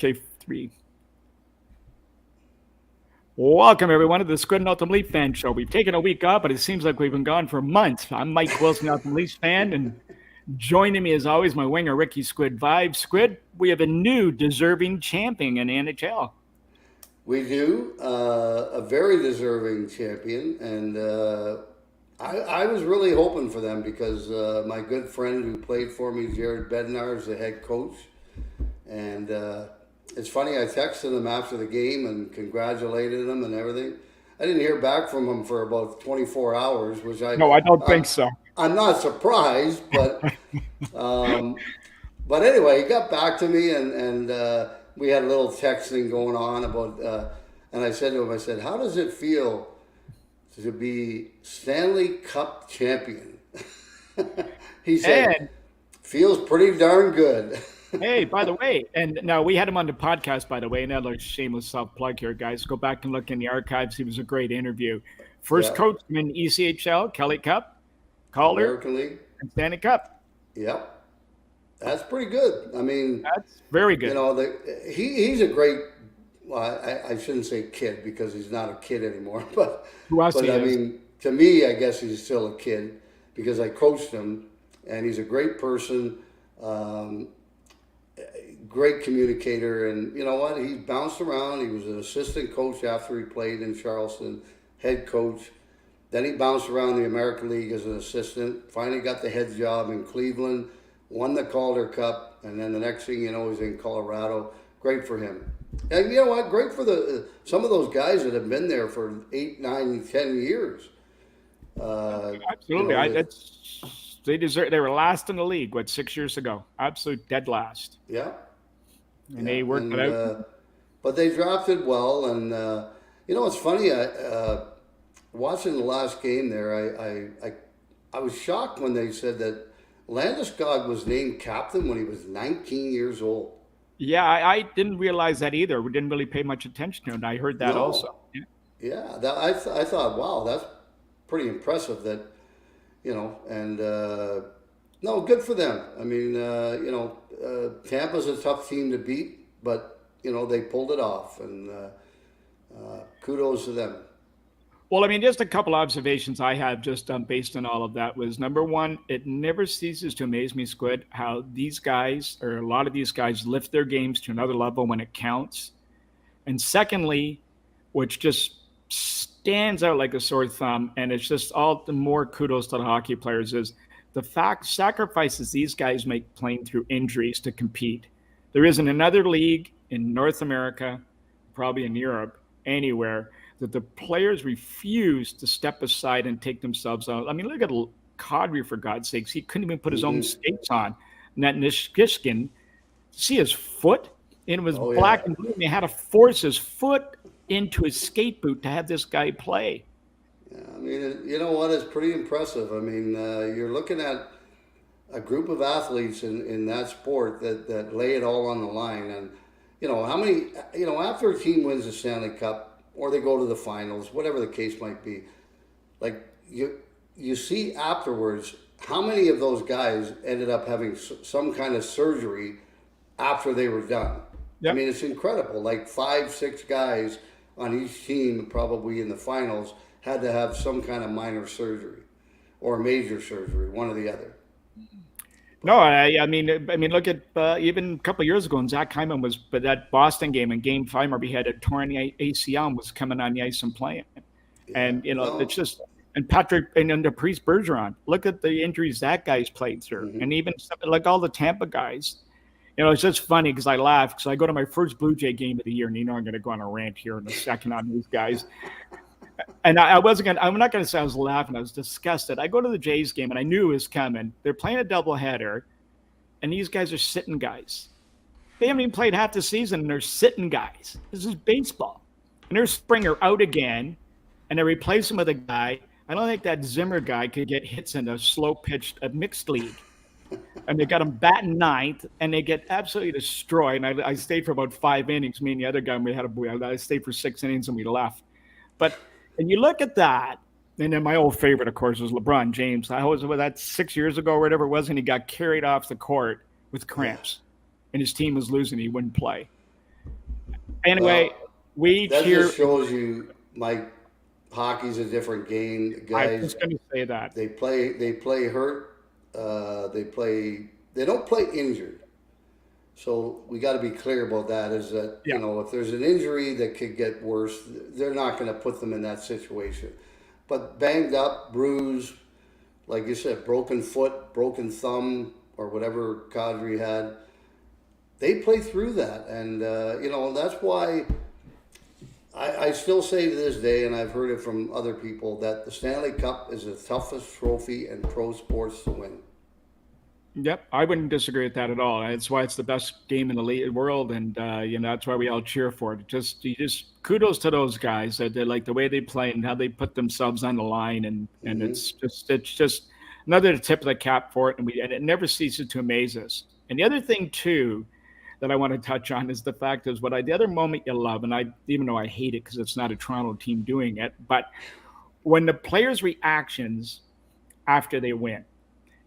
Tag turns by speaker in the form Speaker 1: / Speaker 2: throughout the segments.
Speaker 1: Okay, 3. Welcome, everyone, to the Squid and Ultimate Leaf Fan Show. We've taken a week off, but it seems like we've been gone for months. I'm Mike Wilson, Ultimate Leafs fan, and joining me, as always, my winger, Ricky Squid Vibes. Squid, we have a new deserving champion in the NHL.
Speaker 2: We do, a very deserving champion, and I was really hoping for them because my good friend who played for me, Jared Bednars, the head coach, and it's funny, I texted him after the game and congratulated him and everything. I didn't hear back from him for about 24 hours, which
Speaker 1: No, I don't think so.
Speaker 2: I'm not surprised, but anyway, he got back to me and we had a little texting going on about, and I said to him, I said, how does it feel to be Stanley Cup champion? He said, feels pretty darn good.
Speaker 1: Hey, by the way, and now we had him on the podcast, by the way, another shameless self-plug here, guys. Go back and look in the archives. He was a great interview. First coach in ECHL, Kelly Cup, Calder,
Speaker 2: American League,
Speaker 1: and Stanley Cup.
Speaker 2: Yep. That's pretty good. I mean,
Speaker 1: that's very good.
Speaker 2: You know, he's a great, well, I shouldn't say kid because he's not a kid anymore, but I mean, to me, I guess he's still a kid because I coached him and he's a great person. Great communicator, and you know what? He bounced around. He was an assistant coach after he played in Charleston, head coach. Then he bounced around the American League as an assistant. Finally got the head job in Cleveland, won the Calder Cup, and then the next thing you know, he's in Colorado. Great for him. And you know what? Great for some of those guys that have been there for 8, 9, 10 years.
Speaker 1: Absolutely. You know, they deserve. They were last in the league, 6 years ago? Absolute dead last.
Speaker 2: Yeah.
Speaker 1: And they worked it out.
Speaker 2: But they drafted well, and you know, it's funny. Watching the last game there, I was shocked when they said that Landeskog was named captain when he was 19 years old.
Speaker 1: Yeah, I didn't realize that either. We didn't really pay much attention to it. I heard that also.
Speaker 2: Yeah, I thought, wow, that's pretty impressive. That, you know, and no, good for them. I mean, you know, Tampa's a tough team to beat, but you know they pulled it off, and kudos to them.
Speaker 1: Well, I mean, just a couple observations I have just based on all of that was, number one, it never ceases to amaze me, Squid, how these guys, or a lot of these guys, lift their games to another level when it counts. And secondly, which just stands out like a sore thumb, and it's just all the more kudos to the hockey players, is the sacrifices these guys make playing through injuries to compete. There isn't another league in North America, probably in Europe, anywhere, that the players refuse to step aside and take themselves out. I mean, look at Kadri, for God's sakes. He couldn't even put his own skates on. And that Nishkishkin, see his foot? It was black and blue, and they had to force his foot into his skate boot to have this guy play.
Speaker 2: Yeah, I mean, you know what? It's pretty impressive. I mean, you're looking at a group of athletes in that sport that lay it all on the line. And, you know, how many, you know, after a team wins the Stanley Cup or they go to the finals, whatever the case might be, like you see afterwards how many of those guys ended up having some kind of surgery after they were done. Yep. I mean, it's incredible. Like 5, 6 guys on each team, probably in the finals, had to have some kind of minor surgery or major surgery, one or the other.
Speaker 1: No, I mean, look at even a couple of years ago, and Zach Hyman was, but that Boston game in Game 5, where he had a torn ACL and was coming on the ice and playing. Yeah, and, you know, it's just, and Patrick, and the Priest Bergeron, look at the injuries that guy's played through. Mm-hmm. And even like all the Tampa guys. You know, it's just funny because I laugh because I go to my first Blue Jay game of the year, and you know I'm going to go on a rant here in a second on these guys. And I'm not going to say I was laughing. I was disgusted. I go to the Jays game, and I knew it was coming. They're playing a doubleheader, and these guys are sitting guys. They haven't even played half the season, and they're sitting guys. This is baseball. And there's Springer out again, and they replace him with a guy. I don't think that Zimmer guy could get hits in a slow-pitched mixed league. And they got him batting ninth, and they get absolutely destroyed. And I stayed for about 5 innings. Me and the other guy, I stayed for 6 innings, and we left. But and you look at that, and then my old favorite, of course, was LeBron James. I was with that 6 years ago or whatever it was, and he got carried off the court with cramps, and his team was losing. He wouldn't play. Anyway,
Speaker 2: Well,
Speaker 1: we
Speaker 2: that
Speaker 1: cheer.
Speaker 2: just shows you, Mike, hockey's a different game. The
Speaker 1: I
Speaker 2: guys,
Speaker 1: was going to say that.
Speaker 2: they play hurt. They don't play injured. So we got to be clear about that. Is that,
Speaker 1: Yeah.
Speaker 2: if there's an injury that could get worse, they're not going to put them in that situation. But banged up, bruised, like you said, broken foot, broken thumb, or whatever Kadri had, they play through that, and that's why I still say to this day, and I've heard it from other people, that the Stanley Cup is the toughest trophy in pro sports to win.
Speaker 1: Yep, I wouldn't disagree with that at all. That's why it's the best game in the world, and that's why we all cheer for it. Just kudos to those guys that they like the way they play and how they put themselves on the line, and
Speaker 2: Hmm.
Speaker 1: it's just another tip of the cap for it, and it never ceases to amaze us. And the other thing too that I want to touch on is the fact is the other moment you love, and I even though I hate it because it's not a Toronto team doing it, but when the players' reactions after they win.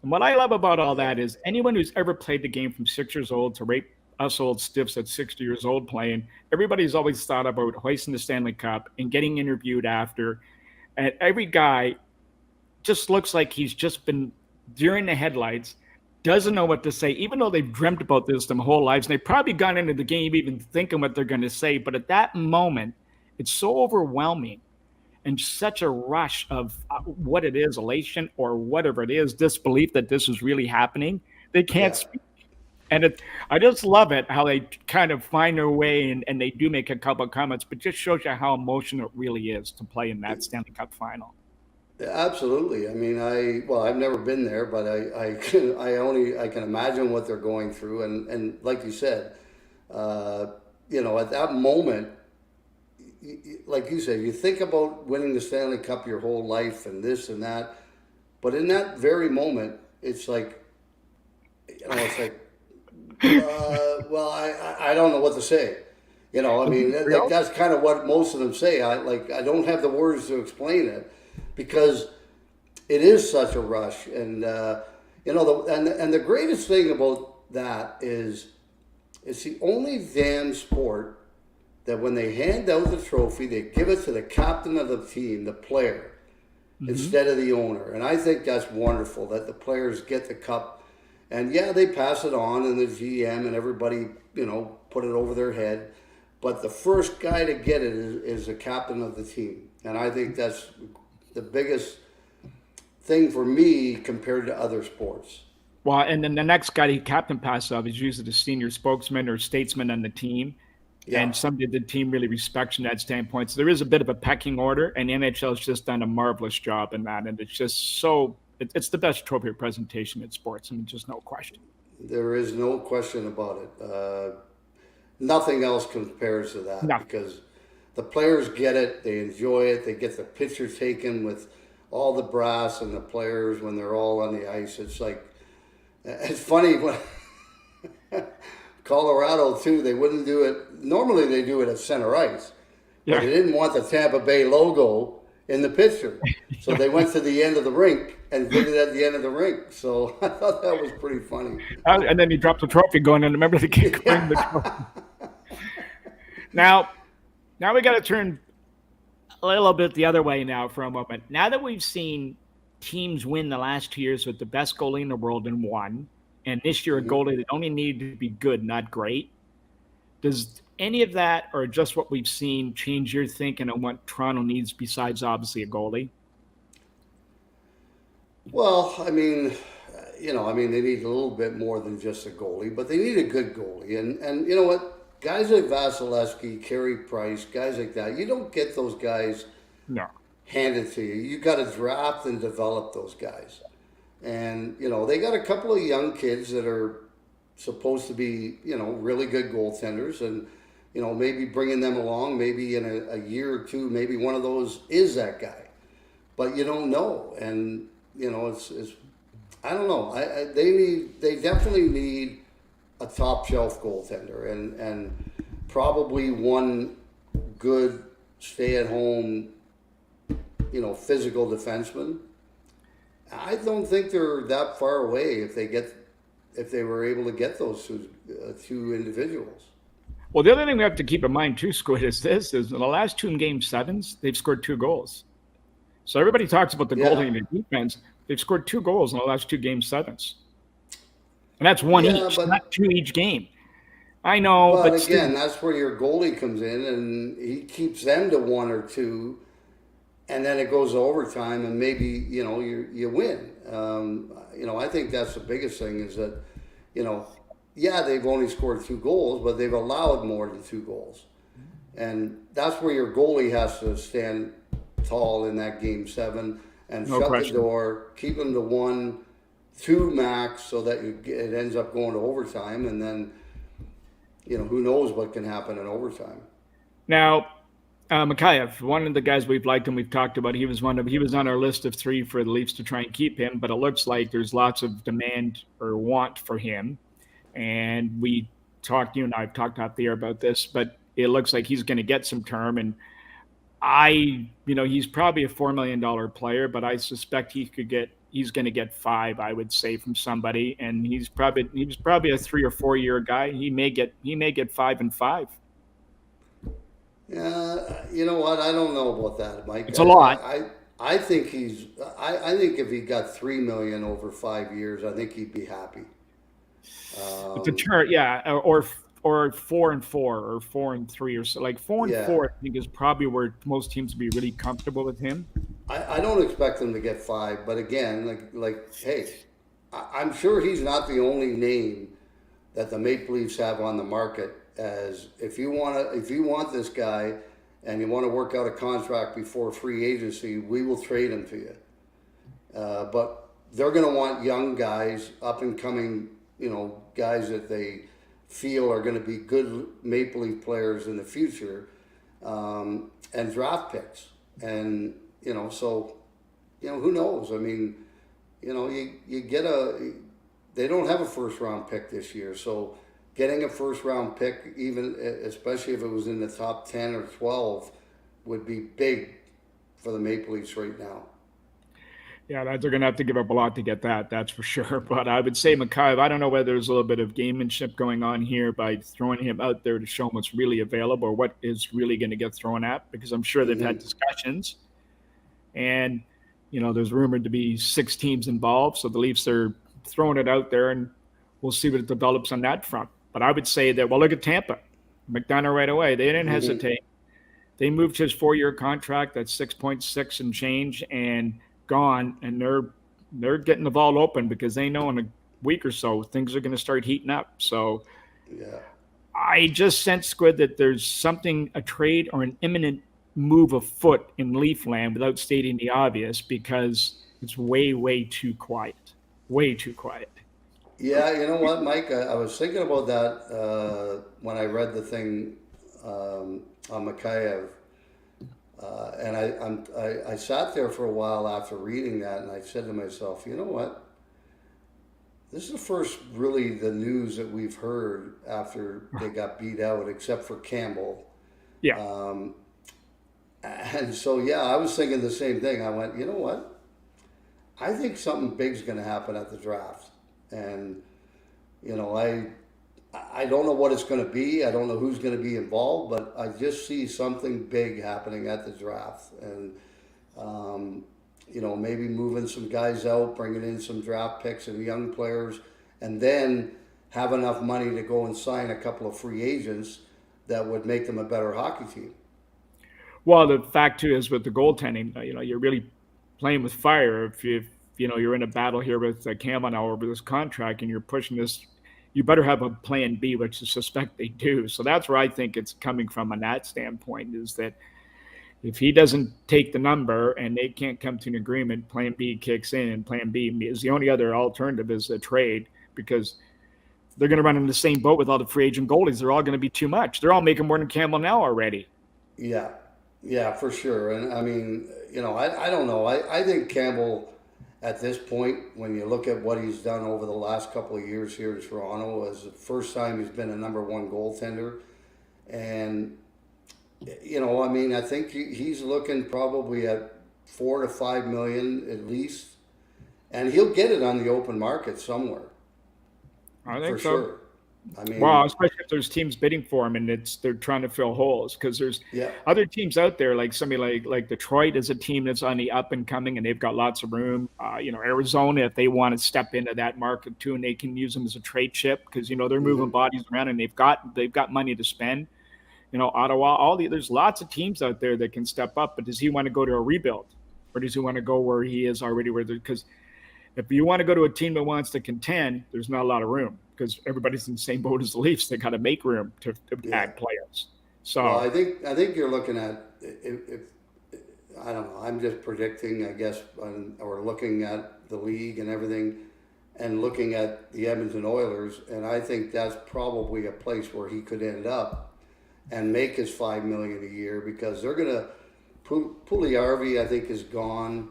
Speaker 1: And what I love about all
Speaker 2: Yeah,
Speaker 1: that is anyone who's ever played the game from 6 years old to right us old stiffs at 60 years old playing, everybody's always thought about hoisting the Stanley Cup and getting interviewed after. And every guy just looks like he's just been during the headlights, doesn't know what to say, even though they've dreamt about this their whole lives. And they've probably gone into the game even thinking what they're going to say. But at that moment, it's so overwhelming and such a rush of what it is, elation or whatever it is, disbelief that this is really happening. They can't
Speaker 2: yeah.
Speaker 1: speak. And I just love it how they kind of find their way and they do make a couple of comments, but just shows you how emotional it really is to play in that Stanley Cup final.
Speaker 2: Yeah, absolutely. I mean, I've never been there, but I can imagine what they're going through, and like you said, uh, at that moment, like you said, you think about winning the Stanley Cup your whole life and this and that, but in that very moment, it's like, well, I don't know what to say. I mean,
Speaker 1: Real?
Speaker 2: that's kind of what most of them say. I don't have the words to explain it because it is such a rush, and and the greatest thing about that is it's the only damn sport that when they hand out the trophy, they give it to the captain of the team, the player,
Speaker 1: Mm-hmm.
Speaker 2: instead of the owner. And I think that's wonderful that the players get the cup. And yeah, they pass it on, and the GM and everybody, put it over their head. But the first guy to get it is the captain of the team. And I think that's the biggest thing for me compared to other sports.
Speaker 1: Well, and then the next guy, the captain passes off, is usually the senior spokesman or statesman on the team.
Speaker 2: Yeah,
Speaker 1: And somebody the team really respects from that standpoint. So there is a bit of a pecking order, and the NHL has just done a marvelous job in that. And it's just it's the best trophy presentation in sports. I mean, just no question.
Speaker 2: there is no question about it. Nothing else compares to that
Speaker 1: No.
Speaker 2: because the players get it, they enjoy it, they get the picture taken with all the brass and the players when they're all on the ice. It's funny when Colorado too, they wouldn't do it. Normally they do it at center ice, but
Speaker 1: Yeah.
Speaker 2: they didn't want the Tampa Bay logo in the picture. So they went to the end of the rink and did it at the end of the rink. So I thought that was pretty funny.
Speaker 1: And then he dropped the trophy going in. Remember the kick bring the trophy. Now, now we got to turn a little bit the other way now for a moment. Now that we've seen teams win the last 2 years with the best goalie in the world and won, and this year a
Speaker 2: Mhm.
Speaker 1: goalie that only needed to be good, not great, does any of that or just what we've seen change your thinking on what Toronto needs besides obviously a goalie?
Speaker 2: Well, they need a little bit more than just a goalie, but they need a good goalie. And you know what? Guys like Vasilevsky, Carey Price, guys like that, you don't get those guys
Speaker 1: No.
Speaker 2: handed to you. You got to draft and develop those guys. And, they got a couple of young kids that are supposed to be, really good goaltenders. And, maybe bringing them along, maybe in a year or two, maybe one of those is that guy. But you don't know. And, it's I don't know. They definitely need a top shelf goaltender and probably one good stay at home, physical defenseman. I don't think they're that far away if they were able to get those two individuals.
Speaker 1: Well, the other thing we have to keep in mind too, Squid, is in the last two game sevens, they've scored 2 goals. So everybody talks about the
Speaker 2: Yeah,
Speaker 1: goaltending and the defense. They've scored 2 goals in the last two game sevens. And that's one
Speaker 2: yeah,
Speaker 1: each, not two each game. I know,
Speaker 2: but
Speaker 1: but still.
Speaker 2: again, that's where your goalie comes in, and he keeps them to one or two, and then it goes to overtime, and maybe you win. I think that's the biggest thing is that, you know, yeah, they've only scored 2 goals, but they've allowed more than 2 goals, and that's where your goalie has to stand tall in that game seven and
Speaker 1: No
Speaker 2: shut the
Speaker 1: question.
Speaker 2: door, keep them to 1-2 max, so that it ends up going to overtime, and then who knows what can happen in overtime.
Speaker 1: Now, Mikheyev, one of the guys we've liked and we've talked about, he was on our list of 3 for the Leafs to try and keep him, but it looks like there's lots of demand or want for him. And you and I have talked out there about this, but it looks like he's going to get some term. And he's probably a $4 million player, but I suspect he's going to get 5, I would say, from somebody. And he was probably a 3 or 4 year guy. He may get 5 and 5.
Speaker 2: Yeah, you know what? I don't know about that, Mike.
Speaker 1: It's a lot.
Speaker 2: I think I think if he got 3 million over 5 years, I think he'd be happy.
Speaker 1: It's a
Speaker 2: Um,
Speaker 1: turn, yeah, or 4 and 4 or 4 and 3 or so. Like 4 and 4,
Speaker 2: yeah,
Speaker 1: I think is probably where most teams would be really comfortable with him.
Speaker 2: I don't expect him to get 5, but again, hey, I'm sure he's not the only name that the Maple Leafs have on the market. As if you want this guy, and you want to work out a contract before free agency, we will trade him to you. But they're going to want young guys, up and coming, guys that they feel are going to be good Maple Leaf players in the future, and draft picks. And so who knows? I mean, you get they don't have a first round pick this year, so getting a first round pick, even especially if it was in the top 10 or 12, would be big for the Maple Leafs right now.
Speaker 1: Yeah, they're going to have to give up a lot to get that. That's for sure. But I would say Mikheyev, I don't know whether there's a little bit of gamemanship going on here by throwing him out there to show him what's really available or what is really going to get thrown at, because I'm sure they've had
Speaker 2: Mm-hmm.
Speaker 1: discussions. And, there's rumored to be 6 teams involved. So the Leafs are throwing it out there, and we'll see what it develops on that front. But I would say that, well, look at Tampa. McDonough right away. They didn't
Speaker 2: Mm-hmm.
Speaker 1: hesitate. They moved his 4 year contract, that's 6.6 and change, and gone. And they're getting the vault open because they know in a week or so things are going to start heating up. So
Speaker 2: Yeah.
Speaker 1: I just sense, Squid, that there's a trade or an imminent move afoot in Leafland without stating the obvious, because it's way, way too quiet. Way too quiet.
Speaker 2: Yeah, you know what, Mike? I was thinking about that when I read the thing on Mikheyev. And I sat there for a while after reading that, and I said to myself, you know what? This is the first really the news that we've heard after they got beat out, except for Campbell.
Speaker 1: Yeah.
Speaker 2: Um, and so, yeah, I was thinking the same thing. I went, you know what? I think something big's going to happen at the draft. And, I don't know what it's going to be. I don't know who's going to be involved, but I just see something big happening at the draft. And, maybe moving some guys out, bringing in some draft picks and young players, and then have enough money to go and sign a couple of free agents that would make them a better hockey team.
Speaker 1: Well, the fact too is with the goaltending, you're really playing with fire. If you're in a battle here with Campbell now over this contract, and you're pushing this, you better have a plan B, which I suspect they do. So that's where I think it's coming from on that standpoint, is that if he doesn't take the number and they can't come to an agreement, plan B kicks in, and plan B is the only other alternative is a trade, because they're going to run in the same boat with all the free agent goalies. They're all going to be too much. They're all making more than Campbell now already.
Speaker 2: Yeah, yeah, for sure. And I mean, I don't know. I think Campbell, at this point, when you look at what he's done over the last couple of years here in Toronto, is the first time he's been a number one goaltender. And, I mean, I think he's looking probably at 4 to 5 million at least. And he'll get it on the open market somewhere,
Speaker 1: I
Speaker 2: for
Speaker 1: think so.
Speaker 2: sure. I mean,
Speaker 1: Well, especially if there's teams bidding for him and they're trying to fill holes, because there's
Speaker 2: yeah,
Speaker 1: other teams out there like somebody like Detroit is a team that's on the up and coming and they've got lots of room. Arizona, if they want to step into that market too, and they can use them as a trade chip because they're moving bodies around and they've got money to spend. Ottawa, there's lots of teams out there that can step up. But does he want to go to a rebuild, or does he want to go where he is already? Because if you want to go to a team that wants to contend, there's not a lot of room because everybody's in the same boat as the Leafs. They got to make room to add players. So
Speaker 2: well, I think you're looking at if I don't know. I'm just predicting, I guess, or looking at the league and everything, and looking at the Edmonton Oilers, and I think that's probably a place where he could end up and make his $5 million a year, because they're gonna Puljujärvi, I think, is gone.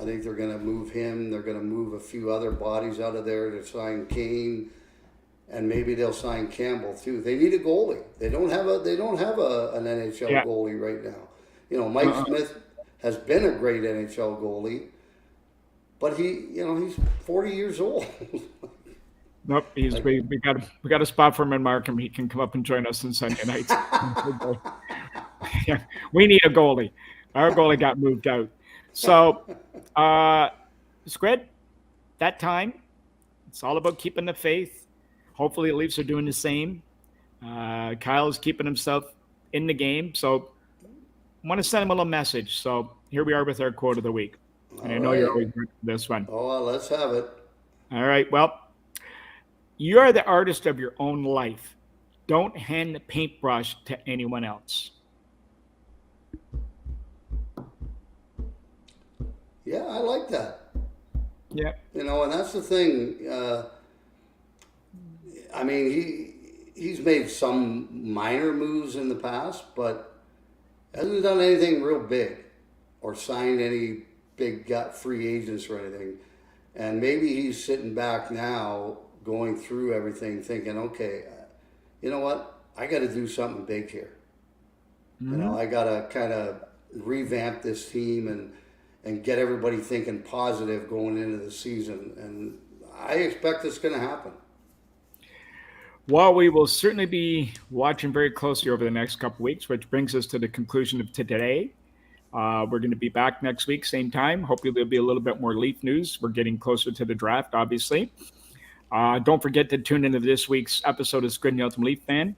Speaker 2: I think they're gonna move him. They're gonna move a few other bodies out of there to sign Kane, and maybe they'll sign Campbell too. They need a goalie. They don't have an NHL goalie right now. Mike Smith has been a great NHL goalie, but he's 40 years old.
Speaker 1: Nope, we got a spot for him in Markham. He can come up and join us on Sunday nights. Yeah, we need a goalie. Our goalie got moved out. So, Squid, that time, it's all about keeping the faith. Hopefully the Leafs are doing the same. Kyle's keeping himself in the game. So I want to send him a little message. So here we are with our quote of the week. And I know you're always good for this one.
Speaker 2: Oh, well, let's have it.
Speaker 1: All right. Well, you are the artist of your own life. Don't hand the paintbrush to anyone else.
Speaker 2: Yeah, I like that.
Speaker 1: Yeah.
Speaker 2: And that's the thing. I mean, he's made some minor moves in the past, but hasn't done anything real big or signed any big gut free agents or anything. And maybe he's sitting back now going through everything thinking, okay, you know what? I got to do something big here.
Speaker 1: Mm-hmm.
Speaker 2: I got to kind of revamp this team and get everybody thinking positive going into the season. And I expect it's going to happen.
Speaker 1: Well, we will certainly be watching very closely over the next couple of weeks, which brings us to the conclusion of today. We're going to be back next week, same time. Hopefully there'll be a little bit more Leaf news. We're getting closer to the draft, obviously. Don't forget to tune into this week's episode of Squid and the Ultimate Leaf Fan.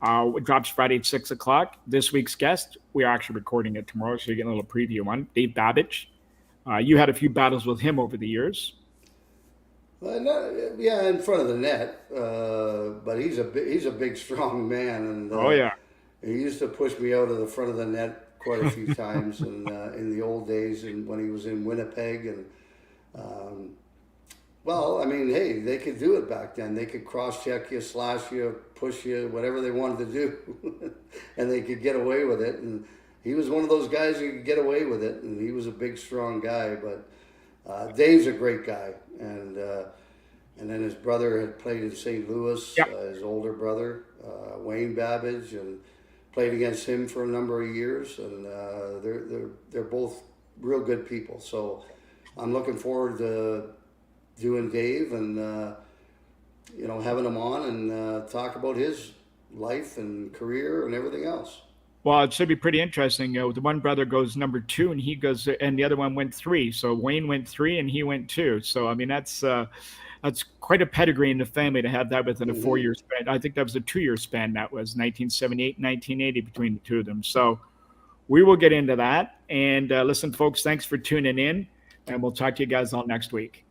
Speaker 1: It drops Friday at 6 o'clock. This week's guest, we are actually recording it tomorrow, so you're getting a little preview on Dave Babbage. You had a few battles with him over the years.
Speaker 2: In front of the net, but he's a big, strong man, and
Speaker 1: oh yeah,
Speaker 2: he used to push me out of the front of the net quite a few times, and in the old days, and when he was in Winnipeg, and well, I mean, hey, they could do it back then. They could cross-check you, slash you, push you, whatever they wanted to do, and they could get away with it. And he was one of those guys who could get away with it, and he was a big, strong guy. But Dave's a great guy, and then his brother had played in St. Louis, his older brother, Wayne Babbage, and played against him for a number of years, and they're both real good people. So I'm looking forward to doing Dave and having him on and talk about his life and career and everything else.
Speaker 1: Well, it should be pretty interesting. The one brother goes number 2, and he goes, and the other one went 3. So Wayne went 3, and he went 2. So I mean, that's quite a pedigree in the family to have that within a 4-year span. I think that was a 2-year span. That was 1978 and 1980 between the two of them. So we will get into that. And listen, folks, thanks for tuning in, and we'll talk to you guys all next week.